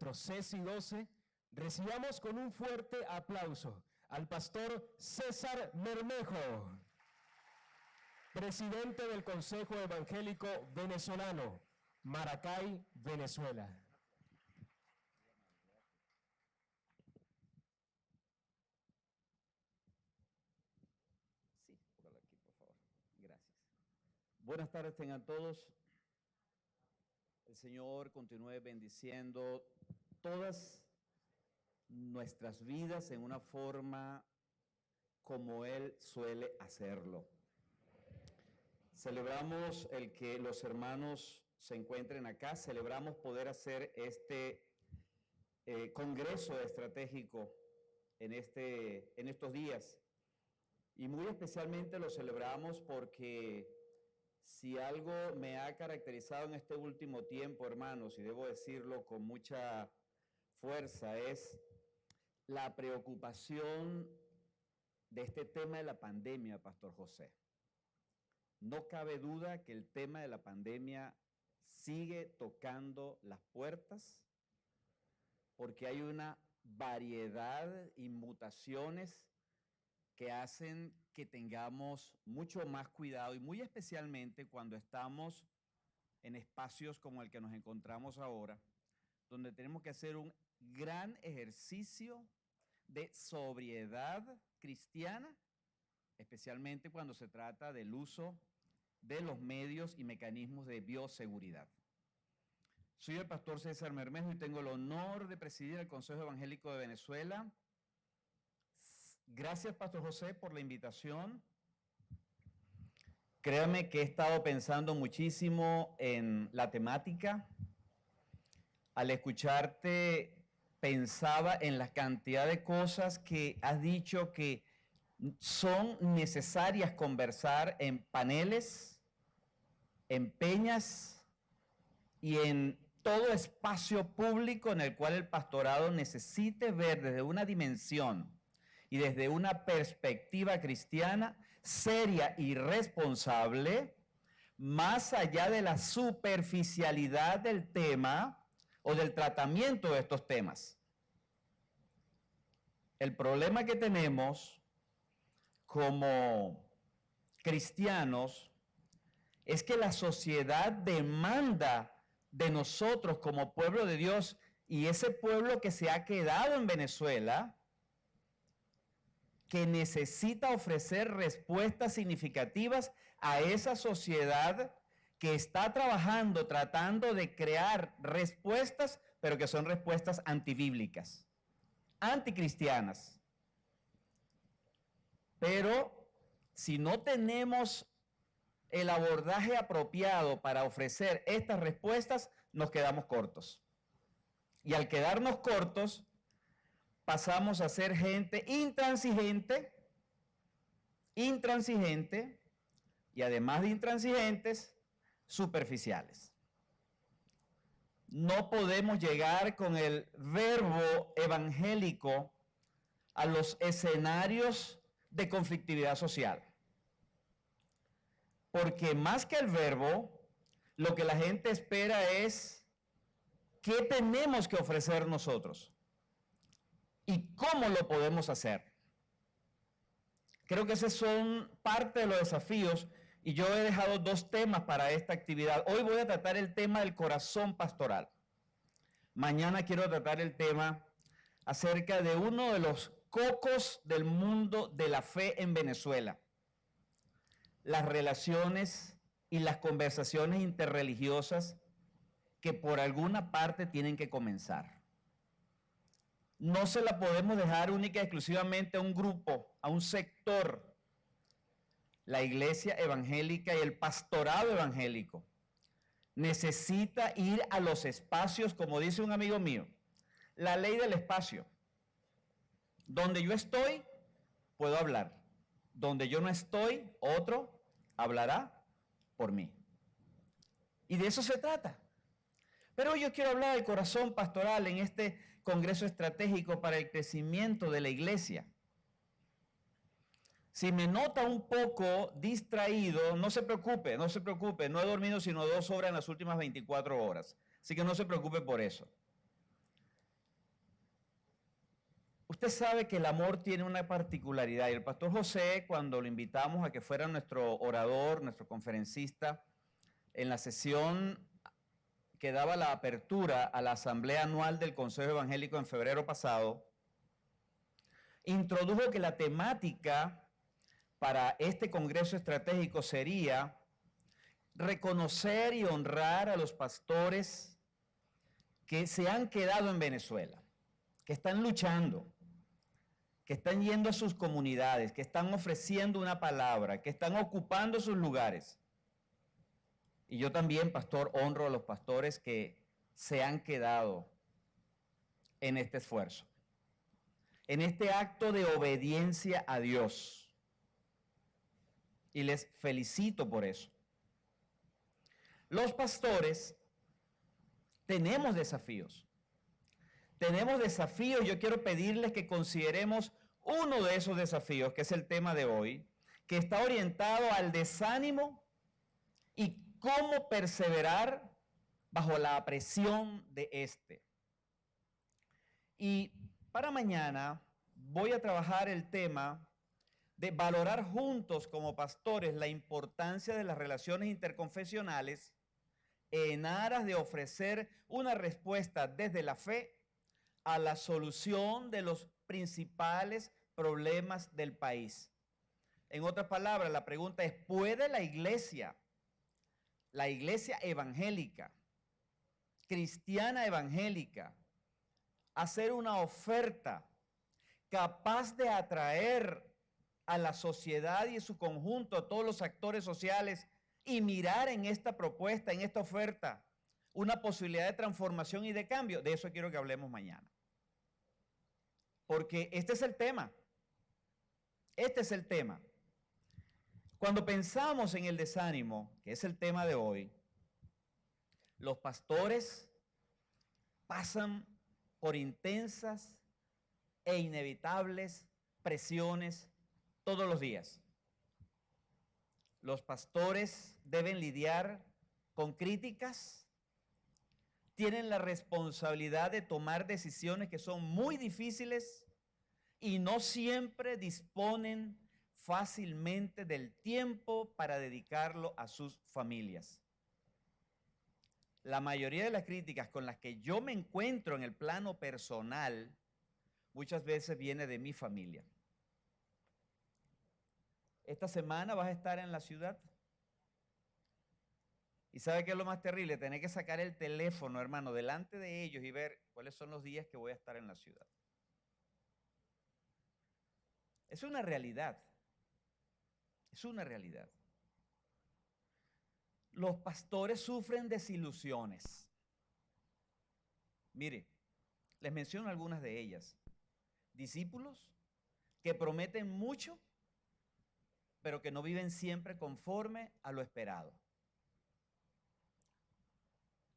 nuestro CESI 12, recibamos con un fuerte aplauso al pastor César Bermejo, presidente del Consejo Evangélico Venezolano, Maracay, Venezuela. Sí, por aquí, por favor. Gracias. Buenas tardes tengan todos. El Señor continúe bendiciendo todas nuestras vidas en una forma como Él suele hacerlo. Celebramos el que los hermanos se encuentren acá, celebramos poder hacer este congreso estratégico en estos días. Y muy especialmente lo celebramos porque si algo me ha caracterizado en este último tiempo, hermanos, y debo decirlo con mucha fuerza, es la preocupación de este tema de la pandemia, Pastor José. No cabe duda que el tema de la pandemia sigue tocando las puertas porque hay una variedad y mutaciones que hacen que tengamos mucho más cuidado y muy especialmente cuando estamos en espacios como el que nos encontramos ahora, donde tenemos que hacer un gran ejercicio de sobriedad cristiana, especialmente cuando se trata del uso de los medios y mecanismos de bioseguridad. Soy el pastor César Bermejo y tengo el honor de presidir el Consejo Evangélico de Venezuela. Gracias, Pastor José, por la invitación. Créame que he estado pensando muchísimo en la temática. Al escucharte, pensaba en la cantidad de cosas que has dicho que son necesarias conversar en paneles, en peñas y en todo espacio público en el cual el pastorado necesite ver desde una dimensión y desde una perspectiva cristiana seria y responsable, más allá de la superficialidad del tema o del tratamiento de estos temas. El problema que tenemos como cristianos es que la sociedad demanda de nosotros como pueblo de Dios y ese pueblo que se ha quedado en Venezuela, que necesita ofrecer respuestas significativas a esa sociedad que está trabajando, tratando de crear respuestas, pero que son respuestas antibíblicas, anticristianas. Pero si no tenemos el abordaje apropiado para ofrecer estas respuestas, nos quedamos cortos. Y al quedarnos cortos, pasamos a ser gente intransigente, y además de intransigentes, superficiales. No podemos llegar con el verbo evangélico a los escenarios de conflictividad social. Porque más que el verbo, lo que la gente espera es qué tenemos que ofrecer nosotros y cómo lo podemos hacer. Creo que esos son parte de los desafíos y yo he dejado dos temas para esta actividad. Hoy voy a tratar el tema del corazón pastoral. Mañana quiero tratar el tema acerca de uno de los cocos del mundo de la fe en Venezuela. Las relaciones y las conversaciones interreligiosas que por alguna parte tienen que comenzar. No se la podemos dejar única y exclusivamente a un grupo, a un sector. La iglesia evangélica y el pastorado evangélico necesita ir a los espacios, como dice un amigo mío, la ley del espacio. Donde yo estoy, puedo hablar. Donde yo no estoy, otro hablará por mí. Y de eso se trata. Pero hoy yo quiero hablar del corazón pastoral en este Congreso Estratégico para el Crecimiento de la Iglesia. Si me nota un poco distraído, no se preocupe, no se preocupe. No he dormido sino 2 horas en las últimas 24 horas. Así que no se preocupe por eso. Usted sabe que el amor tiene una particularidad y el pastor José, cuando lo invitamos a que fuera nuestro orador, nuestro conferencista, en la sesión que daba la apertura a la asamblea anual del Consejo Evangélico en febrero pasado, introdujo que la temática para este congreso estratégico sería reconocer y honrar a los pastores que se han quedado en Venezuela, que están luchando, que están yendo a sus comunidades, que están ofreciendo una palabra, que están ocupando sus lugares. Y yo también, pastor, honro a los pastores que se han quedado en este esfuerzo, en este acto de obediencia a Dios. Y les felicito por eso. Los pastores tenemos desafíos. Tenemos desafíos. Yo quiero pedirles que consideremos uno de esos desafíos, que es el tema de hoy, que está orientado al desánimo y cómo perseverar bajo la presión de este. Y para mañana voy a trabajar el tema de valorar juntos como pastores la importancia de las relaciones interconfesionales en aras de ofrecer una respuesta desde la fe a la solución de los principales problemas del país. En otras palabras, la pregunta es, ¿puede la iglesia evangélica, cristiana evangélica, hacer una oferta capaz de atraer a la sociedad y en su conjunto, a todos los actores sociales, y mirar en esta propuesta, en esta oferta, una posibilidad de transformación y de cambio? De eso quiero que hablemos mañana. Porque este es el tema. Este es el tema. Cuando pensamos en el desánimo, que es el tema de hoy, los pastores pasan por intensas e inevitables presiones todos los días. Los pastores deben lidiar con críticas, tienen la responsabilidad de tomar decisiones que son muy difíciles y no siempre disponen fácilmente del tiempo para dedicarlo a sus familias. La mayoría de las críticas con las que yo me encuentro en el plano personal muchas veces viene de mi familia. Esta semana vas a estar en la ciudad. ¿Y sabe qué es lo más terrible? Tener que sacar el teléfono, hermano, delante de ellos y ver cuáles son los días que voy a estar en la ciudad. Es una realidad. Es una realidad. Los pastores sufren desilusiones. Mire, les menciono algunas de ellas. Discípulos que prometen mucho, pero que no viven siempre conforme a lo esperado.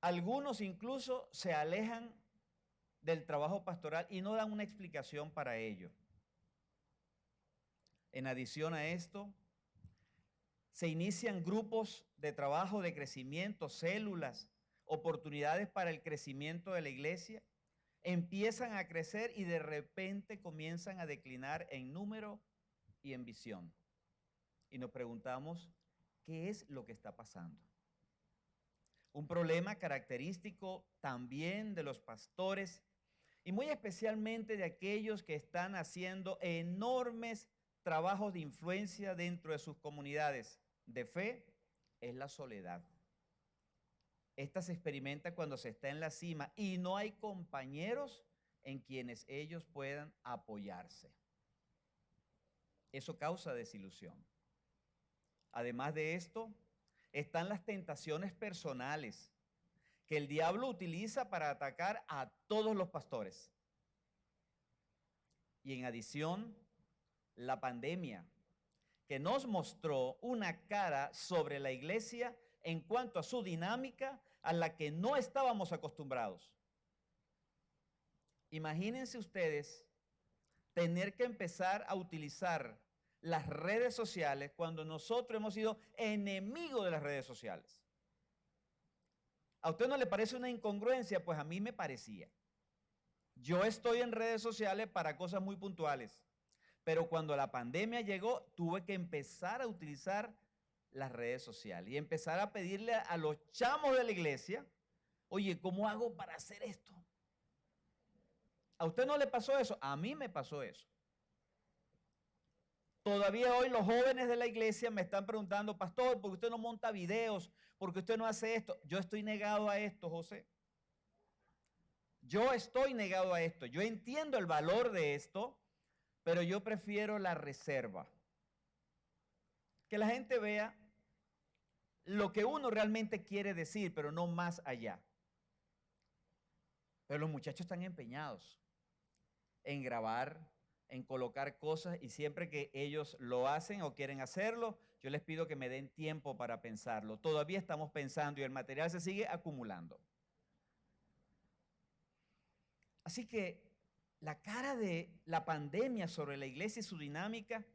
Algunos incluso se alejan del trabajo pastoral y no dan una explicación para ello. En adición a esto, se inician grupos de trabajo de crecimiento, células, oportunidades para el crecimiento de la iglesia, empiezan a crecer y de repente comienzan a declinar en número y en visión. Y nos preguntamos, ¿qué es lo que está pasando? Un problema característico también de los pastores y muy especialmente de aquellos que están haciendo enormes trabajos de influencia dentro de sus comunidades de fe es la soledad. Esta se experimenta cuando se está en la cima y no hay compañeros en quienes ellos puedan apoyarse. Eso causa desilusión. Además de esto, están las tentaciones personales que el diablo utiliza para atacar a todos los pastores. Y en adición, la pandemia, que nos mostró una cara sobre la iglesia en cuanto a su dinámica a la que no estábamos acostumbrados. Imagínense ustedes tener que empezar a utilizar las redes sociales cuando nosotros hemos sido enemigos de las redes sociales. ¿A usted no le parece una incongruencia? Pues a mí me parecía. Yo estoy en redes sociales para cosas muy puntuales, pero cuando la pandemia llegó, tuve que empezar a utilizar las redes sociales y empezar a pedirle a los chamos de la iglesia, oye, ¿cómo hago para hacer esto? ¿A usted no le pasó eso? A mí me pasó eso. Todavía hoy los jóvenes de la iglesia me están preguntando, pastor, ¿por qué usted no monta videos? ¿Por qué usted no hace esto? Yo estoy negado a esto, José. Yo estoy negado a esto. Yo entiendo el valor de esto, pero yo prefiero la reserva. Que la gente vea lo que uno realmente quiere decir, pero no más allá. Pero los muchachos están empeñados en grabar, en colocar cosas, y siempre que ellos lo hacen o quieren hacerlo, yo les pido que me den tiempo para pensarlo. Todavía estamos pensando y el material se sigue acumulando. Así que la cara de la pandemia sobre la iglesia y su dinámica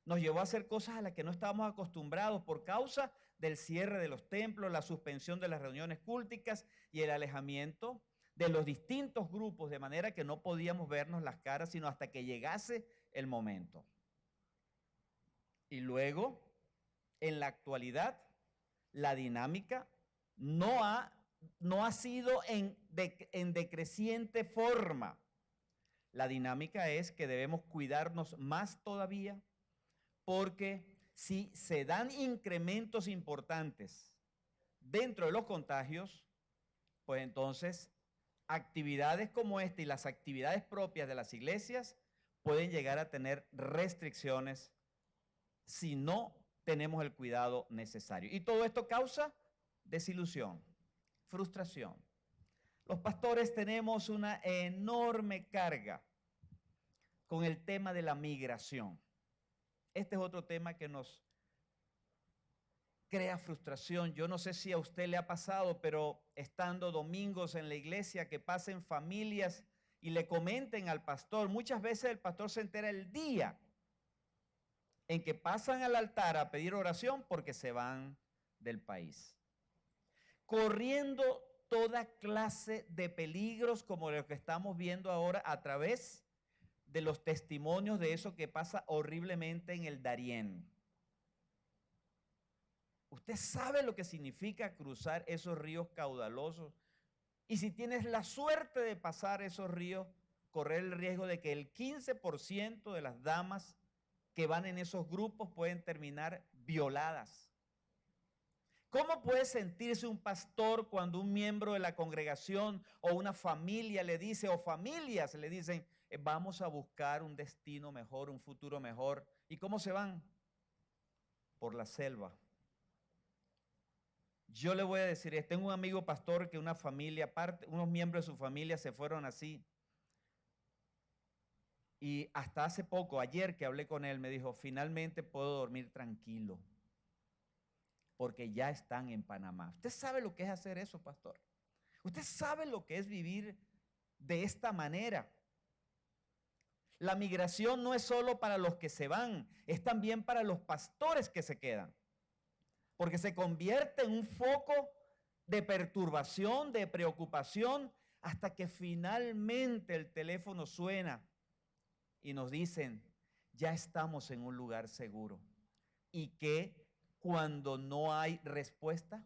nos llevó a hacer cosas a las que no estábamos acostumbrados por causa del cierre de los templos, la suspensión de las reuniones cúlticas y el alejamiento de los distintos grupos, de manera que no podíamos vernos las caras sino hasta que llegase el momento. Y luego, en la actualidad, la dinámica no ha sido en decreciente forma. La dinámica es que debemos cuidarnos más todavía, porque si se dan incrementos importantes dentro de los contagios, pues entonces actividades como esta y las actividades propias de las iglesias pueden llegar a tener restricciones si no tenemos el cuidado necesario. Y todo esto causa desilusión, frustración. Los pastores tenemos una enorme carga con el tema de la migración. Este es otro tema que nos crea frustración. Yo no sé si a usted le ha pasado, pero estando domingos en la iglesia, que pasen familias y le comenten al pastor. Muchas veces el pastor se entera el día en que pasan al altar a pedir oración porque se van del país, corriendo toda clase de peligros como lo que estamos viendo ahora a través de los testimonios de eso que pasa horriblemente en el Darién. Usted sabe lo que significa cruzar esos ríos caudalosos, y si tienes la suerte de pasar esos ríos, correr el riesgo de que el 15% de las damas que van en esos grupos pueden terminar violadas. ¿Cómo puede sentirse un pastor cuando un miembro de la congregación o una familia le dice, o familias le dicen, vamos a buscar un destino mejor, un futuro mejor? ¿Y cómo se van? Por la selva. Yo le voy a decir, tengo un amigo pastor que una familia, unos miembros de su familia se fueron así. Y hasta hace poco, ayer que hablé con él, me dijo, finalmente puedo dormir tranquilo, porque ya están en Panamá. ¿Usted sabe lo que es hacer eso, pastor? ¿Usted sabe lo que es vivir de esta manera? La migración no es solo para los que se van, es también para los pastores que se quedan, porque se convierte en un foco de perturbación, de preocupación, hasta que finalmente el teléfono suena y nos dicen, ya estamos en un lugar seguro. ¿Y qué cuando no hay respuesta?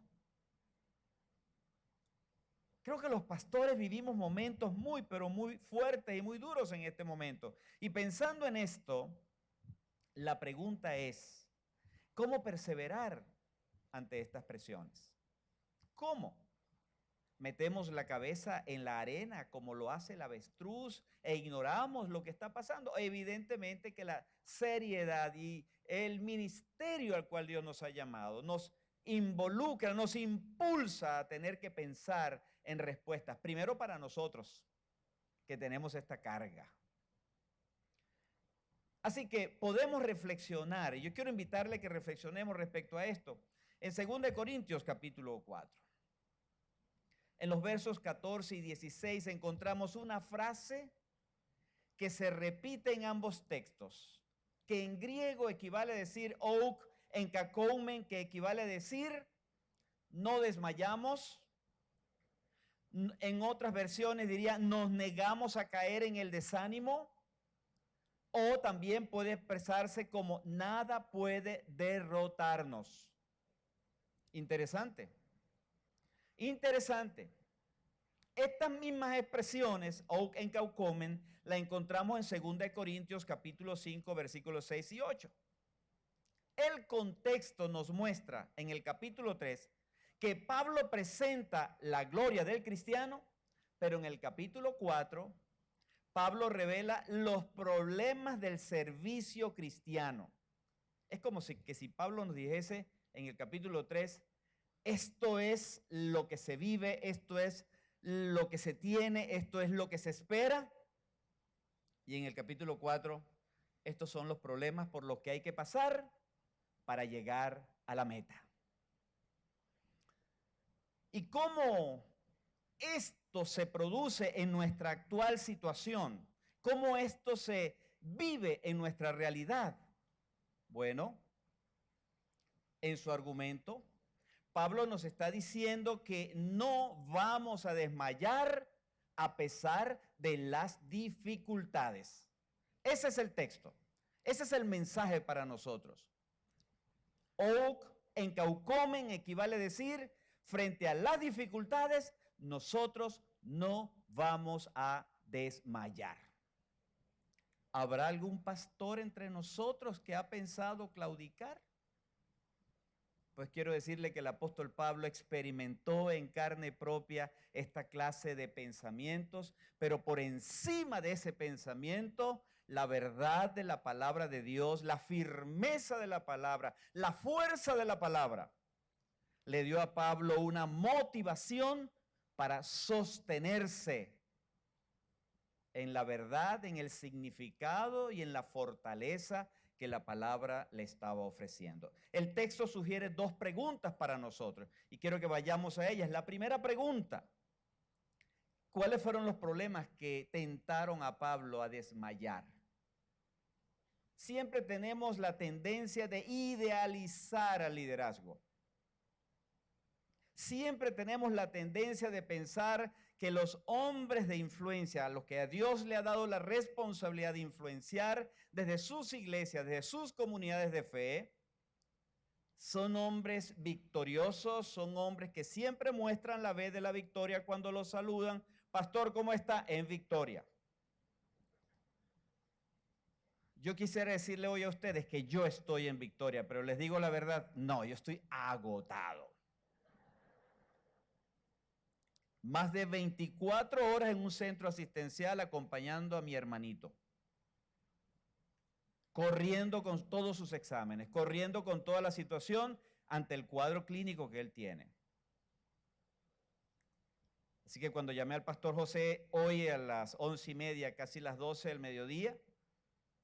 Creo que los pastores vivimos momentos muy, pero muy fuertes y muy duros en este momento. Y pensando en esto, la pregunta es, ¿cómo perseverar ante estas presiones? ¿Cómo? ¿Metemos la cabeza en la arena como lo hace el avestruz e ignoramos lo que está pasando? Evidentemente que la seriedad y el ministerio al cual Dios nos ha llamado nos involucra, nos impulsa a tener que pensar en respuestas. Primero para nosotros, que tenemos esta carga. Así que podemos reflexionar, y yo quiero invitarle a que reflexionemos respecto a esto. En 2 Corintios capítulo 4. En los versos 14 y 16 encontramos una frase que se repite en ambos textos, que en griego equivale a decir ouk, en kakoumen, que equivale a decir no desmayamos, En otras versiones diría, nos negamos a caer en el desánimo. O también puede expresarse como nada puede derrotarnos. Interesante. Interesante. Estas mismas expresiones, Oak en Kaukomen, la encontramos en 2 Corintios capítulo 5, versículos 6 y 8. El contexto nos muestra en el capítulo 3 que Pablo presenta la gloria del cristiano, pero en el capítulo 4 Pablo revela los problemas del servicio cristiano. Es como si Pablo nos dijese en el capítulo 3, esto es lo que se vive, esto es lo que se tiene, esto es lo que se espera. Y en el capítulo 4, estos son los problemas por los que hay que pasar para llegar a la meta. ¿Y cómo esto se produce en nuestra actual situación? ¿Cómo esto se vive en nuestra realidad? Bueno, en su argumento, Pablo nos está diciendo que no vamos a desmayar a pesar de las dificultades. Ese es el texto. Ese es el mensaje para nosotros. Oak en Kaukomen equivale a decir, frente a las dificultades, nosotros no vamos a desmayar. ¿Habrá algún pastor entre nosotros que ha pensado claudicar? Pues quiero decirle que el apóstol Pablo experimentó en carne propia esta clase de pensamientos, pero por encima de ese pensamiento, la verdad de la palabra de Dios, la firmeza de la palabra, la fuerza de la palabra, le dio a Pablo una motivación para sostenerse en la verdad, en el significado y en la fortaleza que la palabra le estaba ofreciendo. El texto sugiere dos preguntas para nosotros y quiero que vayamos a ellas. La primera pregunta, ¿cuáles fueron los problemas que tentaron a Pablo a desmayar? Siempre tenemos la tendencia de idealizar al liderazgo. Siempre tenemos la tendencia de pensar que los hombres de influencia, a los que a Dios le ha dado la responsabilidad de influenciar desde sus iglesias, desde sus comunidades de fe, son hombres victoriosos, son hombres que siempre muestran la vez de la victoria cuando los saludan. Pastor, ¿cómo está? En victoria. Yo quisiera decirle hoy a ustedes que yo estoy en victoria, pero les digo la verdad, no, yo estoy agotado. Más de 24 horas en un centro asistencial acompañando a mi hermanito. Corriendo con todos sus exámenes, corriendo con toda la situación ante el cuadro clínico que él tiene. Así que cuando llamé al pastor José hoy a las 11:30, casi las 12 del mediodía,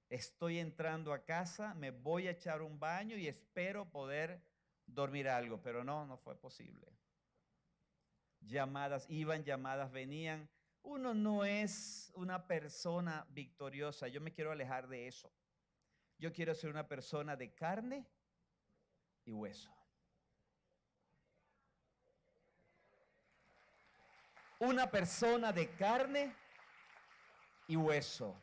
estoy entrando a casa, me voy a echar un baño y espero poder dormir algo, pero no fue posible. Llamadas iban, llamadas venían. Uno no es una persona victoriosa. Yo me quiero alejar de eso. Yo quiero ser una persona de carne y hueso. Una persona de carne y hueso.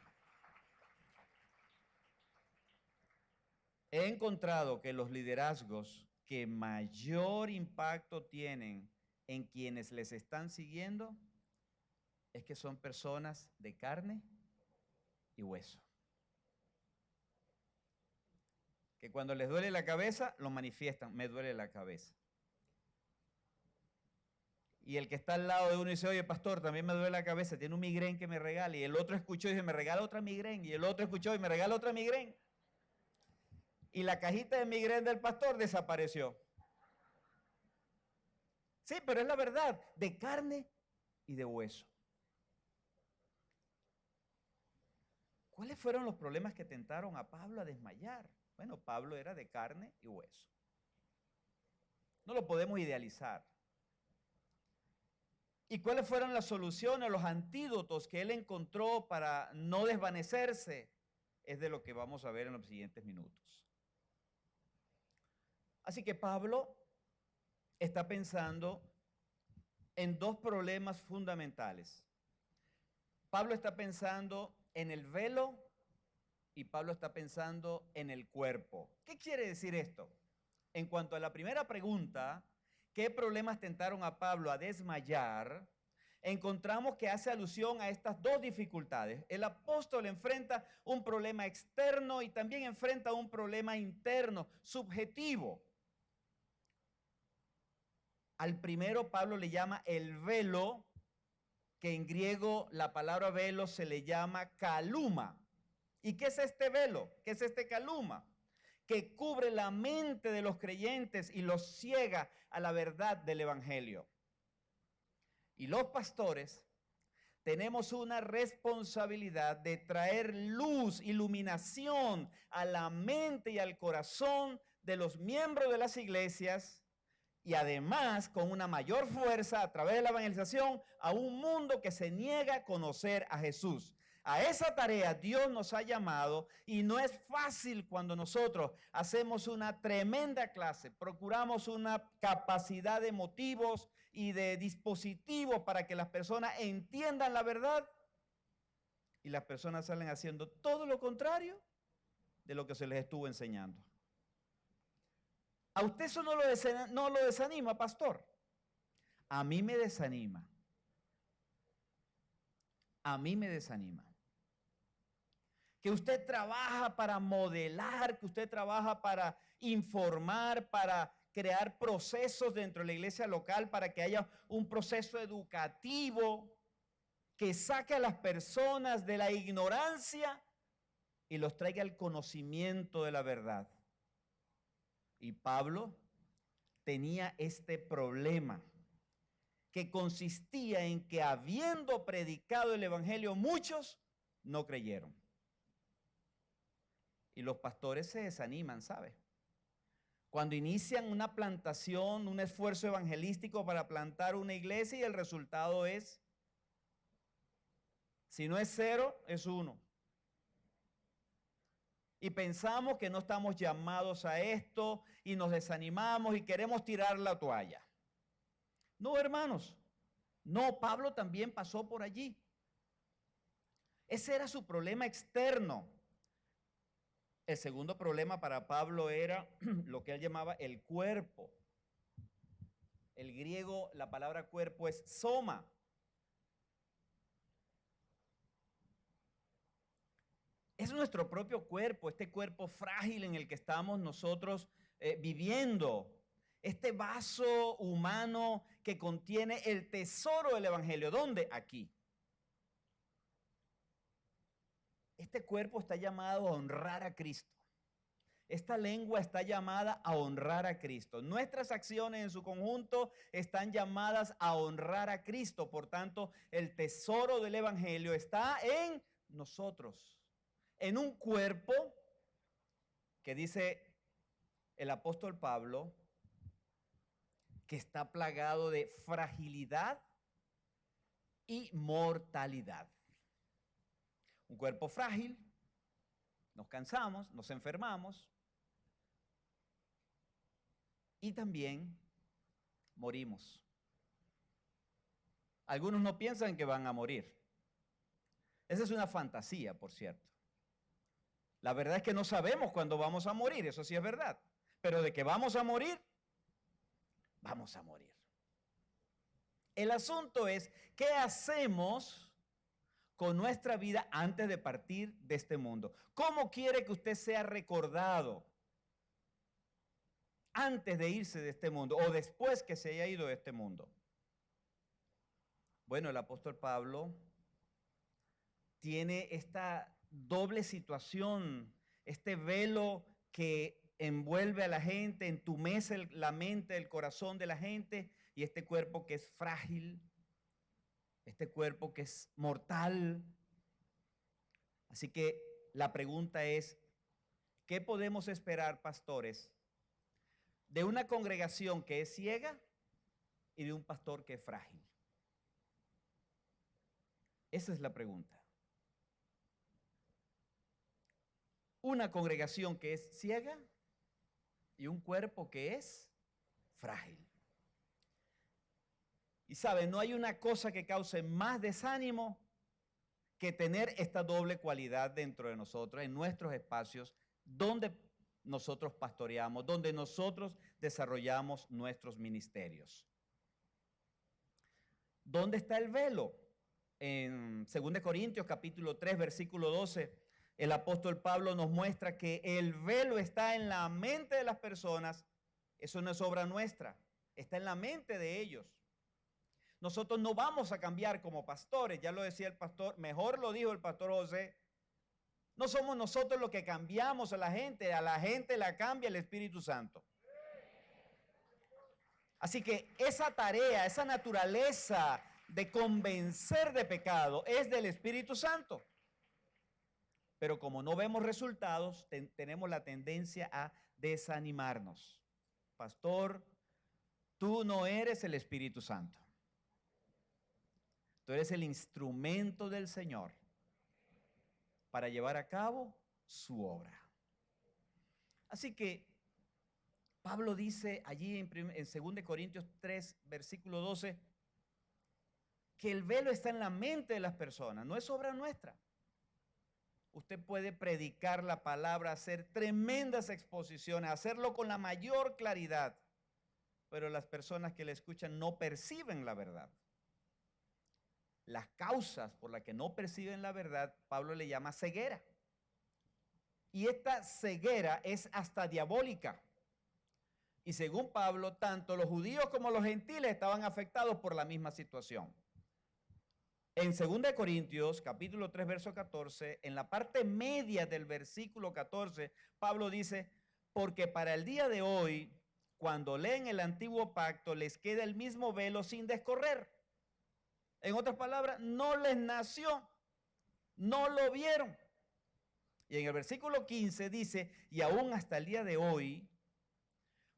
He encontrado que los liderazgos que mayor impacto tienen en quienes les están siguiendo es que son personas de carne y hueso. Que cuando les duele la cabeza, lo manifiestan, me duele la cabeza. Y el que está al lado de uno dice, oye, pastor, también me duele la cabeza, tiene un migraine que me regale. Y el otro escuchó y dice, me regala otra migraine. Y el otro escuchó y me regala otra migraine. Y la cajita de migraine del pastor desapareció. Sí, pero es la verdad, de carne y de hueso. ¿Cuáles fueron los problemas que tentaron a Pablo a desmayar? Bueno, Pablo era de carne y hueso. No lo podemos idealizar. ¿Y cuáles fueron las soluciones, los antídotos que él encontró para no desvanecerse? Es de lo que vamos a ver en los siguientes minutos. Así que Pablo está pensando en dos problemas fundamentales. Pablo está pensando en el velo y Pablo está pensando en el cuerpo. ¿Qué quiere decir esto? En cuanto a la primera pregunta, ¿qué problemas tentaron a Pablo a desmayar? Encontramos que hace alusión a estas dos dificultades. El apóstol enfrenta un problema externo y también enfrenta un problema interno, subjetivo. Al primero Pablo le llama el velo, que en griego la palabra velo se le llama kaluma. ¿Y qué es este velo? ¿Qué es este kaluma? Que cubre la mente de los creyentes y los ciega a la verdad del evangelio. Y los pastores tenemos una responsabilidad de traer luz, iluminación a la mente y al corazón de los miembros de las iglesias y además con una mayor fuerza a través de la evangelización a un mundo que se niega a conocer a Jesús. A esa tarea Dios nos ha llamado y no es fácil cuando nosotros hacemos una tremenda clase, procuramos una capacidad de motivos y de dispositivos para que las personas entiendan la verdad y las personas salen haciendo todo lo contrario de lo que se les estuvo enseñando. ¿A usted eso no lo desanima, pastor? A mí me desanima. A mí me desanima. Que usted trabaja para modelar, que usted trabaja para informar, para crear procesos dentro de la iglesia local, para que haya un proceso educativo que saque a las personas de la ignorancia y los traiga al conocimiento de la verdad. Y Pablo tenía este problema que consistía en que habiendo predicado el evangelio, muchos no creyeron. Y los pastores se desaniman, ¿sabe? Cuando inician una plantación, un esfuerzo evangelístico para plantar una iglesia y el resultado es, si no es 0, es 1. Y pensamos que no estamos llamados a esto y nos desanimamos y queremos tirar la toalla. No, hermanos. No, Pablo también pasó por allí. Ese era su problema externo. El segundo problema para Pablo era lo que él llamaba el cuerpo. El griego, la palabra cuerpo es soma. Es nuestro propio cuerpo, este cuerpo frágil en el que estamos nosotros viviendo. Este vaso humano que contiene el tesoro del evangelio. ¿Dónde? Aquí. Este cuerpo está llamado a honrar a Cristo. Esta lengua está llamada a honrar a Cristo. Nuestras acciones en su conjunto están llamadas a honrar a Cristo. Por tanto, el tesoro del evangelio está en nosotros. En un cuerpo que dice el apóstol Pablo que está plagado de fragilidad y mortalidad. Un cuerpo frágil, nos cansamos, nos enfermamos y también morimos. Algunos no piensan que van a morir. Esa es una fantasía, por cierto. La verdad es que no sabemos cuándo vamos a morir, eso sí es verdad. Pero de que vamos a morir, vamos a morir. El asunto es, ¿qué hacemos con nuestra vida antes de partir de este mundo? ¿Cómo quiere que usted sea recordado antes de irse de este mundo o después que se haya ido de este mundo? Bueno, el apóstol Pablo tiene esta doble situación, este velo que envuelve a la gente, entumece la mente, el corazón de la gente, y este cuerpo que es frágil, este cuerpo que es mortal. Así que la pregunta es, ¿qué podemos esperar, pastores, de una congregación que es ciega y de un pastor que es frágil? Esa es la pregunta. Una congregación que es ciega y un cuerpo que es frágil. Y saben, no hay una cosa que cause más desánimo que tener esta doble cualidad dentro de nosotros, en nuestros espacios, donde nosotros pastoreamos, donde nosotros desarrollamos nuestros ministerios. ¿Dónde está el velo? En 2 Corintios capítulo 3, versículo 12, el apóstol Pablo nos muestra que el velo está en la mente de las personas. Eso no es obra nuestra, está en la mente de ellos. Nosotros no vamos a cambiar como pastores, ya lo decía el pastor, mejor lo dijo el pastor José. No somos nosotros los que cambiamos a la gente la cambia el Espíritu Santo. Así que esa tarea, esa naturaleza de convencer de pecado es del Espíritu Santo. Pero como no vemos resultados, tenemos la tendencia a desanimarnos. Pastor, tú no eres el Espíritu Santo. Tú eres el instrumento del Señor para llevar a cabo su obra. Así que Pablo dice allí en 2 Corintios 3, versículo 12, que el velo está en la mente de las personas, no es obra nuestra. Usted puede predicar la palabra, hacer tremendas exposiciones, hacerlo con la mayor claridad, pero las personas que le escuchan no perciben la verdad. Las causas por las que no perciben la verdad, Pablo le llama ceguera. Y esta ceguera es hasta diabólica. Y según Pablo, tanto los judíos como los gentiles estaban afectados por la misma situación. En 2 Corintios, capítulo 3, verso 14, en la parte media del versículo 14, Pablo dice, porque para el día de hoy, cuando leen el antiguo pacto, les queda el mismo velo sin descorrer. En otras palabras, no les nació, no lo vieron. Y en el versículo 15 dice, y aún hasta el día de hoy,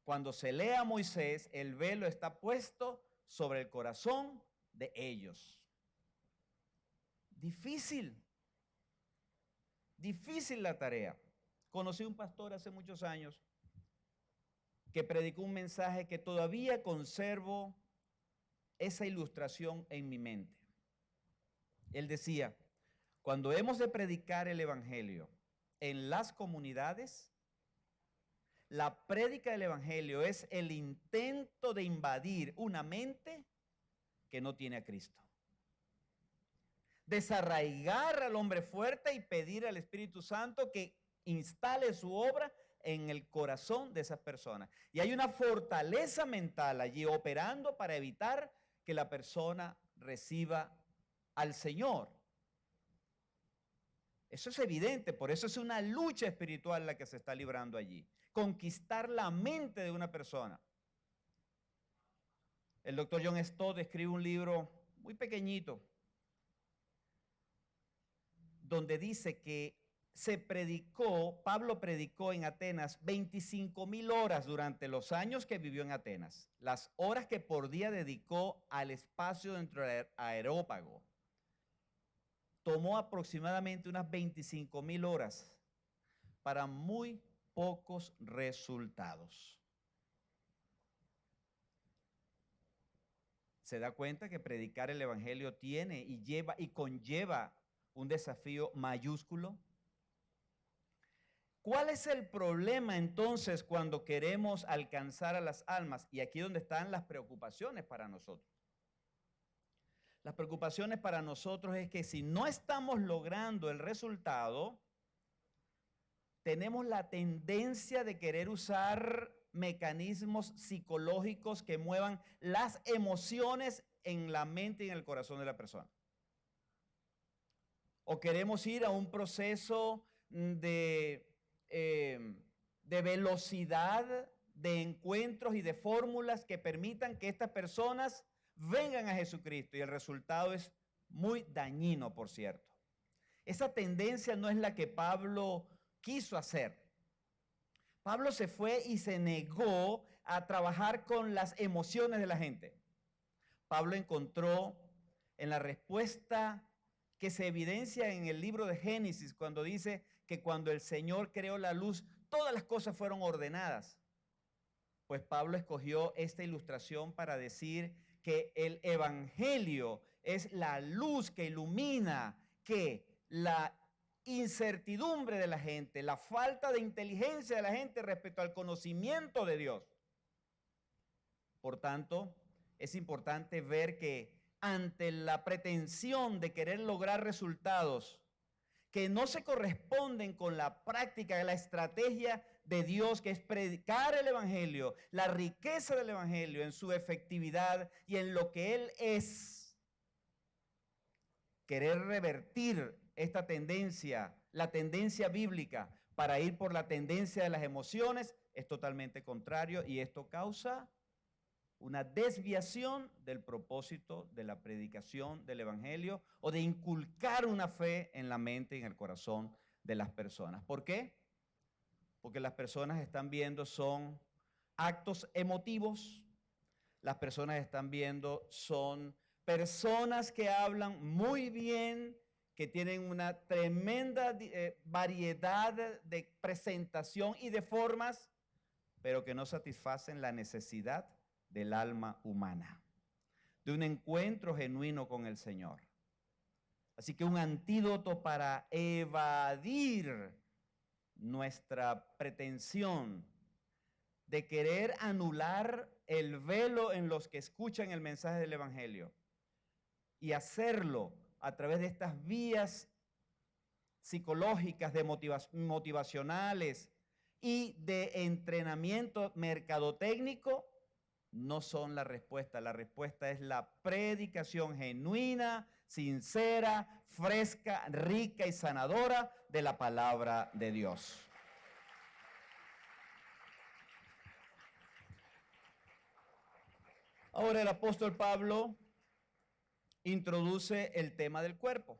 cuando se lee a Moisés, el velo está puesto sobre el corazón de ellos. Difícil la tarea. Conocí un pastor hace muchos años que predicó un mensaje que todavía conservo esa ilustración en mi mente. Él decía, cuando hemos de predicar el evangelio en las comunidades, la prédica del evangelio es el intento de invadir una mente que no tiene a Cristo. Desarraigar al hombre fuerte y pedir al Espíritu Santo que instale su obra en el corazón de esas personas. Y hay una fortaleza mental allí operando para evitar que la persona reciba al Señor. Eso es evidente, por eso es una lucha espiritual la que se está librando allí. Conquistar la mente de una persona. El doctor John Stott escribe un libro muy pequeñito donde dice que Pablo predicó en Atenas 25,000 horas durante los años que vivió en Atenas. Las horas que por día dedicó al espacio dentro del Areópago. Tomó aproximadamente unas 25,000 horas para muy pocos resultados. Se da cuenta que predicar el evangelio tiene y conlleva un desafío mayúsculo. ¿Cuál es el problema entonces cuando queremos alcanzar a las almas? Y aquí es donde están las preocupaciones para nosotros. Las preocupaciones para nosotros es que si no estamos logrando el resultado, tenemos la tendencia de querer usar mecanismos psicológicos que muevan las emociones en la mente y en el corazón de la persona. O queremos ir a un proceso de velocidad, de encuentros y de fórmulas que permitan que estas personas vengan a Jesucristo. Y el resultado es muy dañino, por cierto. Esa tendencia no es la que Pablo quiso hacer. Pablo se fue y se negó a trabajar con las emociones de la gente. Pablo encontró en la respuesta que se evidencia en el libro de Génesis, cuando dice que cuando el Señor creó la luz, todas las cosas fueron ordenadas. Pues Pablo escogió esta ilustración para decir que el evangelio es la luz que ilumina que la incertidumbre de la gente, la falta de inteligencia de la gente respecto al conocimiento de Dios. Por tanto, es importante ver que ante la pretensión de querer lograr resultados que no se corresponden con la práctica, la estrategia de Dios, que es predicar el evangelio, la riqueza del evangelio en su efectividad y en lo que Él es, querer revertir esta tendencia, la tendencia bíblica, para ir por la tendencia de las emociones, es totalmente contrario y esto causa una desviación del propósito de la predicación del evangelio o de inculcar una fe en la mente y en el corazón de las personas. ¿Por qué? Porque las personas están viendo son actos emotivos, las personas están viendo son personas que hablan muy bien, que tienen una tremenda variedad de presentación y de formas, pero que no satisfacen la necesidad del alma humana, de un encuentro genuino con el Señor. Así que un antídoto para evadir nuestra pretensión de querer anular el velo en los que escuchan el mensaje del evangelio y hacerlo a través de estas vías psicológicas, motivacionales y de entrenamiento mercadotécnico, no son la respuesta. La respuesta es la predicación genuina, sincera, fresca, rica y sanadora de la palabra de Dios. Ahora el apóstol Pablo introduce el tema del cuerpo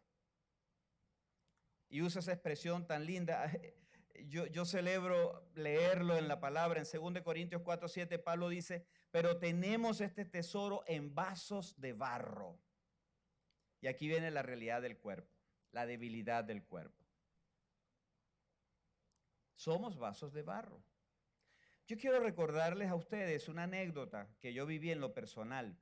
y usa esa expresión tan linda. Yo celebro leerlo en la palabra. En 2 Corintios 4:7 Pablo dice, pero tenemos este tesoro en vasos de barro. Y aquí viene la realidad del cuerpo, la debilidad del cuerpo. Somos vasos de barro. Yo quiero recordarles a ustedes una anécdota que yo viví en lo personal.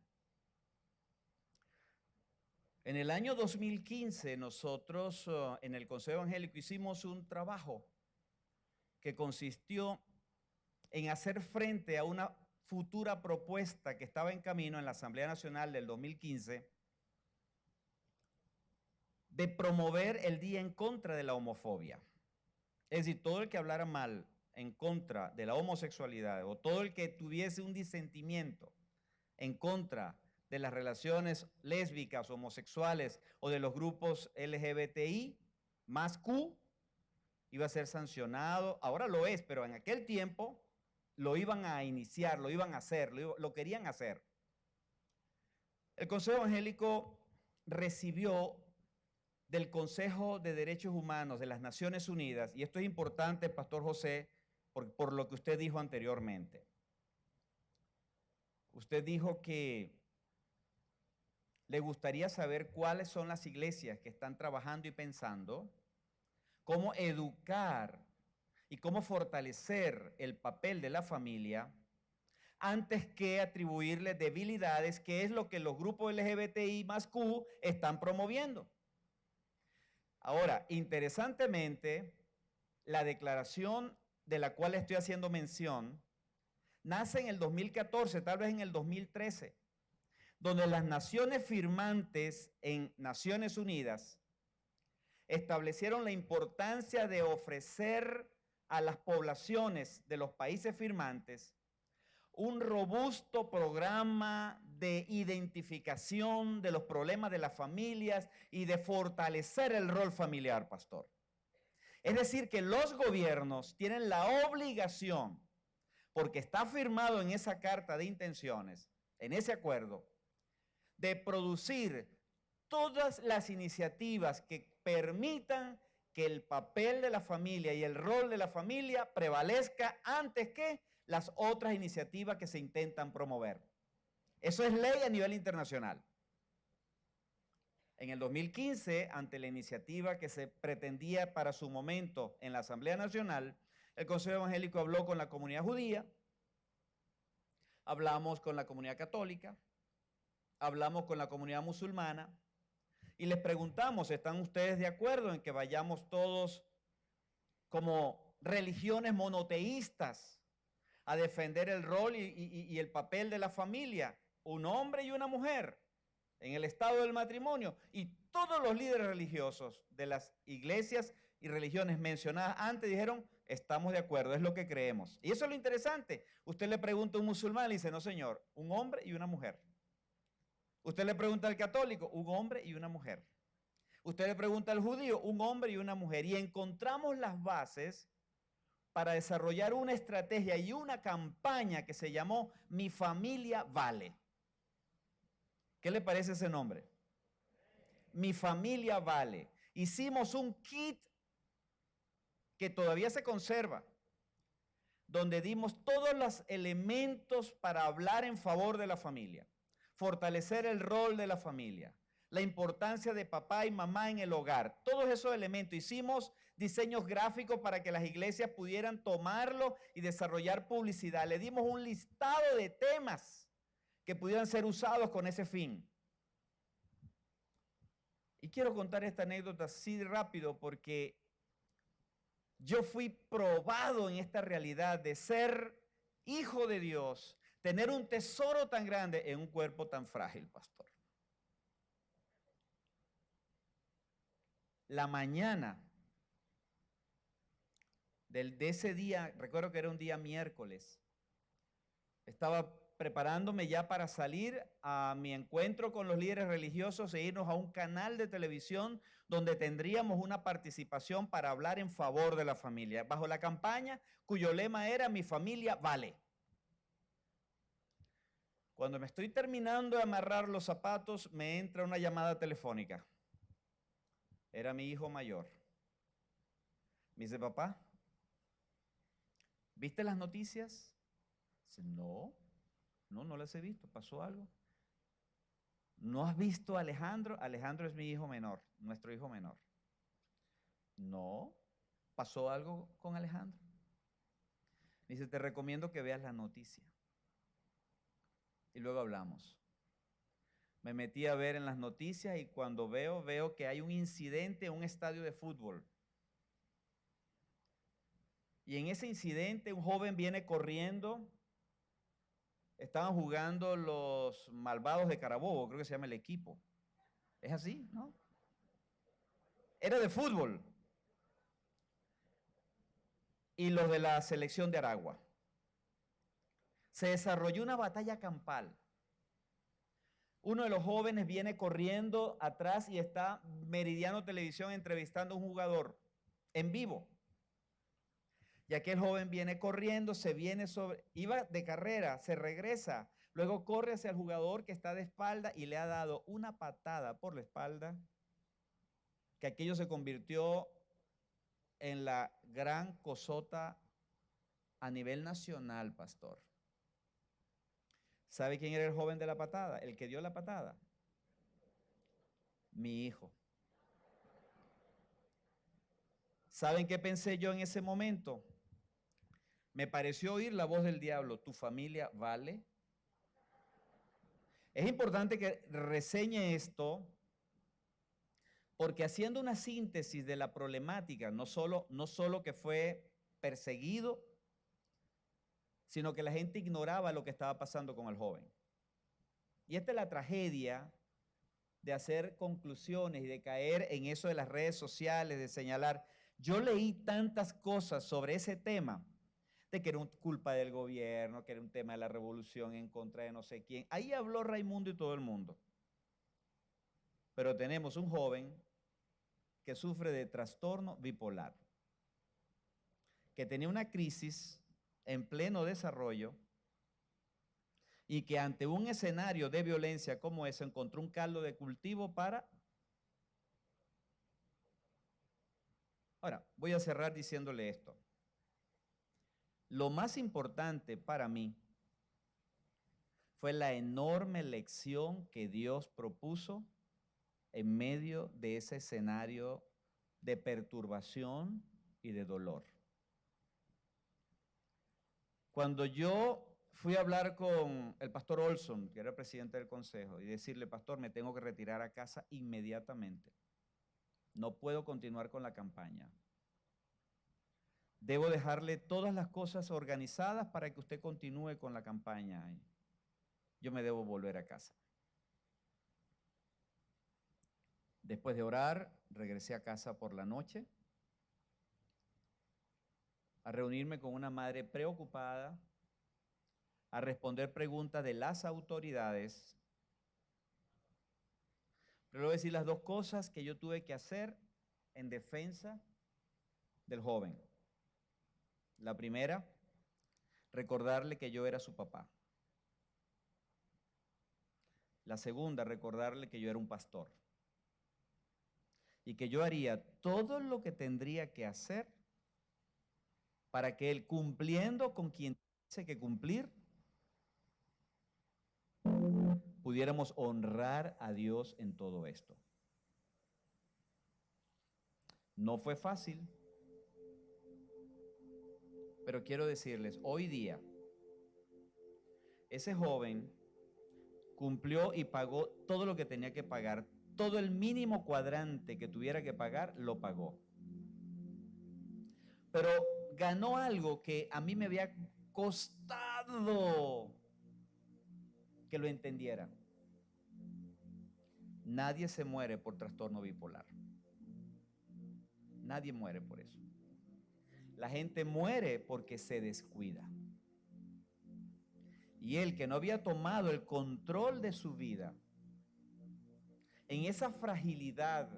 En el año 2015 nosotros en el Consejo Evangélico hicimos un trabajo que consistió en hacer frente a una futura propuesta que estaba en camino en la Asamblea Nacional del 2015 de promover el día en contra de la homofobia. Es decir, todo el que hablara mal en contra de la homosexualidad o todo el que tuviese un disentimiento en contra de las relaciones lésbicas, homosexuales o de los grupos LGBTI más Q, iba a ser sancionado. Ahora lo es, pero en aquel tiempo lo iban a iniciar, lo iban a hacer, lo querían hacer. El Consejo Evangélico recibió del Consejo de Derechos Humanos de las Naciones Unidas, y esto es importante, Pastor José, por lo que usted dijo anteriormente. Usted dijo que le gustaría saber cuáles son las iglesias que están trabajando y pensando cómo educar y cómo fortalecer el papel de la familia antes que atribuirle debilidades, que es lo que los grupos LGBTI más Q están promoviendo. Ahora, interesantemente, la declaración de la cual estoy haciendo mención nace en el 2014, tal vez en el 2013, donde las naciones firmantes en Naciones Unidas establecieron la importancia de ofrecer a las poblaciones de los países firmantes un robusto programa de identificación de los problemas de las familias y de fortalecer el rol familiar, pastor. Es decir, que los gobiernos tienen la obligación, porque está firmado en esa carta de intenciones, en ese acuerdo, de producir todas las iniciativas que permitan que el papel de la familia y el rol de la familia prevalezca antes que las otras iniciativas que se intentan promover. Eso es ley a nivel internacional. En el 2015, ante la iniciativa que se pretendía para su momento en la Asamblea Nacional, el Consejo Evangélico habló con la comunidad judía, hablamos con la comunidad católica, hablamos con la comunidad musulmana y les preguntamos, ¿están ustedes de acuerdo en que vayamos todos como religiones monoteístas a defender el rol y el papel de la familia, un hombre y una mujer, en el estado del matrimonio? Y todos los líderes religiosos de las iglesias y religiones mencionadas antes dijeron, estamos de acuerdo, es lo que creemos. Y eso es lo interesante. Usted le pregunta a un musulmán y dice, no señor, un hombre y una mujer. Usted le pregunta al católico, un hombre y una mujer. Usted le pregunta al judío, un hombre y una mujer. Y encontramos las bases para desarrollar una estrategia y una campaña que se llamó Mi Familia Vale. ¿Qué le parece ese nombre? Mi Familia Vale. Hicimos un kit que todavía se conserva, donde dimos todos los elementos para hablar en favor de la familia, fortalecer el rol de la familia, la importancia de papá y mamá en el hogar, todos esos elementos. Hicimos diseños gráficos para que las iglesias pudieran tomarlo y desarrollar publicidad. Le dimos un listado de temas que pudieran ser usados con ese fin. Y quiero contar esta anécdota así rápido porque yo fui probado en esta realidad de ser hijo de Dios, tener un tesoro tan grande en un cuerpo tan frágil, pastor. La mañana de ese día, recuerdo que era un día miércoles, estaba preparándome ya para salir a mi encuentro con los líderes religiosos e irnos a un canal de televisión donde tendríamos una participación para hablar en favor de la familia, bajo la campaña cuyo lema era Mi Familia Vale. Cuando me estoy terminando de amarrar los zapatos, me entra una llamada telefónica. Era mi hijo mayor. Me dice, papá, ¿viste las noticias? Dice, no las he visto. ¿Pasó algo? ¿No has visto a Alejandro? Alejandro es mi hijo menor, nuestro hijo menor. No. ¿Pasó algo con Alejandro? Me dice, te recomiendo que veas la noticia. Y luego hablamos. Me metí a ver en las noticias y cuando veo que hay un incidente en un estadio de fútbol. Y en ese incidente un joven viene corriendo. Estaban jugando los Malvados de Carabobo, creo que se llama el equipo. ¿Es así? ¿No? Era de fútbol. Y los de la selección de Aragua. Se desarrolló una batalla campal. Uno de los jóvenes viene corriendo atrás y está Meridiano Televisión entrevistando a un jugador en vivo. Y aquel joven viene corriendo, iba de carrera, se regresa, luego corre hacia el jugador que está de espalda y le ha dado una patada por la espalda, que aquello se convirtió en la gran cosota a nivel nacional, pastor. ¿Sabe quién era el joven de la patada? El que dio la patada. Mi hijo. ¿Saben qué pensé yo en ese momento? Me pareció oír la voz del diablo, ¿tu familia vale? Es importante que reseñe esto porque haciendo una síntesis de la problemática, no solo que fue perseguido, sino que la gente ignoraba lo que estaba pasando con el joven. Y esta es la tragedia de hacer conclusiones y de caer en eso de las redes sociales, de señalar. Yo leí tantas cosas sobre ese tema, de que era culpa del gobierno, que era un tema de la revolución en contra de no sé quién. Ahí habló Raimundo y todo el mundo. Pero tenemos un joven que sufre de trastorno bipolar, que tenía una crisis en pleno desarrollo y que ante un escenario de violencia como ese encontró un caldo de cultivo para... Ahora, voy a cerrar diciéndole esto. Lo más importante para mí fue la enorme lección que Dios propuso en medio de ese escenario de perturbación y de dolor. Cuando yo Fui a hablar con el pastor Olson, que era el presidente del consejo, y decirle, pastor, me tengo que retirar a casa inmediatamente. No puedo continuar con la campaña. Debo dejarle todas las cosas organizadas para que usted continúe con la campaña. Yo me debo volver a casa. Después de orar, regresé a casa por la noche a reunirme con una madre preocupada, a responder preguntas de las autoridades. Pero le voy a decir las dos cosas que yo tuve que hacer en defensa del joven. La primera, recordarle que yo era su papá. La segunda, recordarle que yo era un pastor. Y que yo haría todo lo que tendría que hacer para que él, cumpliendo con quien dice que cumplir, pudiéramos honrar a Dios en todo esto. No fue fácil, pero quiero decirles, hoy día, ese joven cumplió y pagó todo lo que tenía que pagar, todo el mínimo cuadrante que tuviera que pagar, lo pagó. Pero ganó algo que a mí me había costado que lo entendiera. Nadie se muere por trastorno bipolar. Nadie muere por eso. La gente muere porque se descuida. Y él, que no había tomado el control de su vida, en esa fragilidad,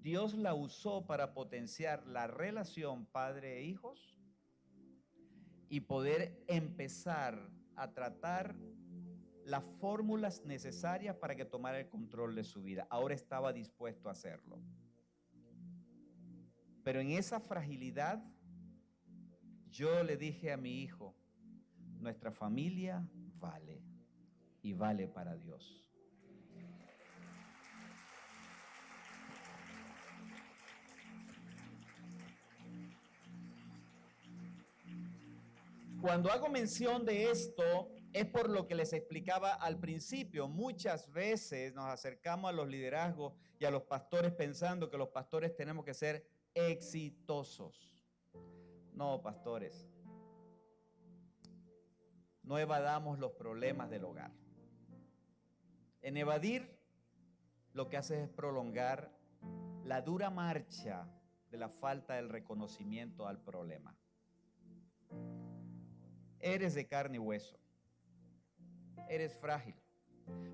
Dios la usó para potenciar la relación padre e hijos y poder empezar a tratar las fórmulas necesarias para que tomara el control de su vida. Ahora estaba dispuesto a hacerlo. Pero en esa fragilidad, yo le dije a mi hijo, nuestra familia vale y vale para Dios. Cuando hago mención de esto, es por lo que les explicaba al principio. Muchas veces nos acercamos a los liderazgos y a los pastores pensando que los pastores tenemos que ser exitosos. No, pastores. No evadamos los problemas del hogar. En evadir, lo que hace es prolongar la dura marcha de la falta del reconocimiento al problema. Eres de carne y hueso. Eres frágil.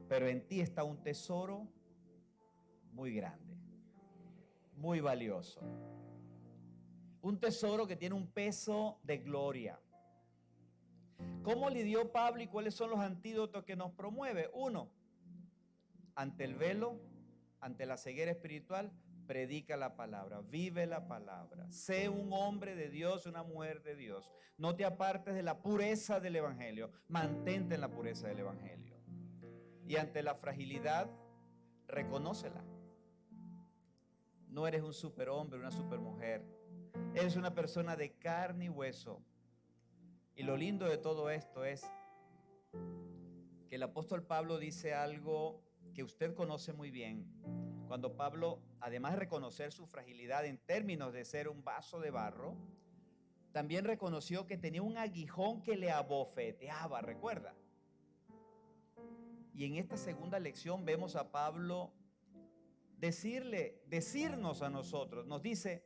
Pero en ti está un tesoro muy grande, muy valioso. Un tesoro que tiene un peso de gloria. ¿Cómo lidió Pablo y cuáles son los antídotos que nos promueve? Uno, ante el velo, ante la ceguera espiritual, predica la palabra, vive la palabra. Sé un hombre de Dios, una mujer de Dios. No te apartes de la pureza del evangelio, mantente en la pureza del evangelio. Y ante la fragilidad, reconócela. No eres un superhombre, una supermujer. Eres una persona de carne y hueso. Y lo lindo de todo esto es que el apóstol Pablo dice algo que usted conoce muy bien. Cuando Pablo, además de reconocer su fragilidad en términos de ser un vaso de barro, también reconoció que tenía un aguijón que le abofeteaba, ¿recuerda? Y en esta segunda lección vemos a Pablo decirnos a nosotros, nos dice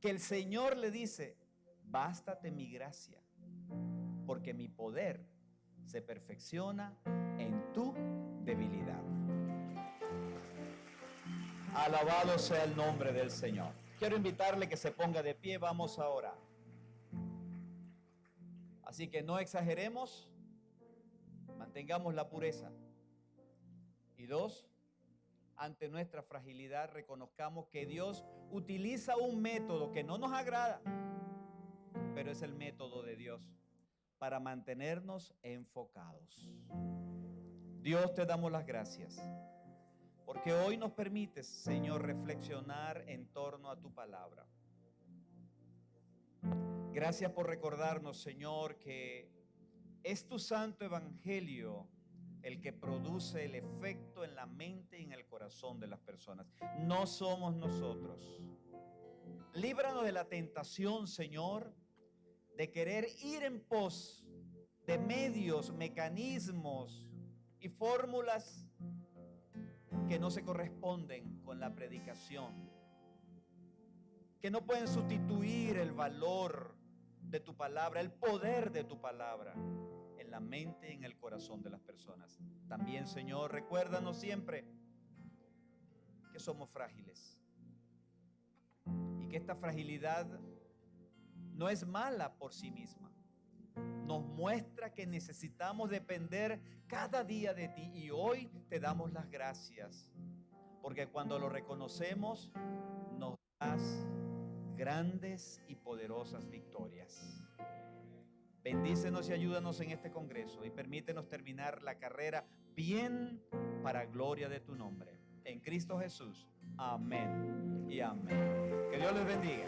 que el Señor le dice, bástate mi gracia, porque mi poder se perfecciona en tu debilidad. Alabado sea el nombre del Señor. Quiero invitarle que se ponga de pie, vamos a orar. Así que no exageremos, mantengamos la pureza. Y dos, ante nuestra fragilidad reconozcamos que Dios utiliza un método que no nos agrada, pero es el método de Dios para mantenernos enfocados. Dios, te damos las gracias, porque hoy nos permites, Señor, reflexionar en torno a tu palabra. Gracias por recordarnos, Señor, que es tu santo evangelio el que produce el efecto en la mente y en el corazón de las personas. No somos nosotros. Líbranos de la tentación, Señor, de querer ir en pos de medios, mecanismos y fórmulas que no se corresponden con la predicación, que no pueden sustituir el valor de tu palabra, el poder de tu palabra en la mente y en el corazón de las personas. También, Señor, recuérdanos siempre que somos frágiles y que esta fragilidad no es mala por sí misma. Nos muestra que necesitamos depender cada día de ti, y hoy te damos las gracias, porque cuando lo reconocemos nos das grandes y poderosas victorias. Bendícenos y ayúdanos en este congreso y permítenos terminar la carrera bien para gloria de tu nombre. En Cristo Jesús. Amén y amén. Que Dios les bendiga.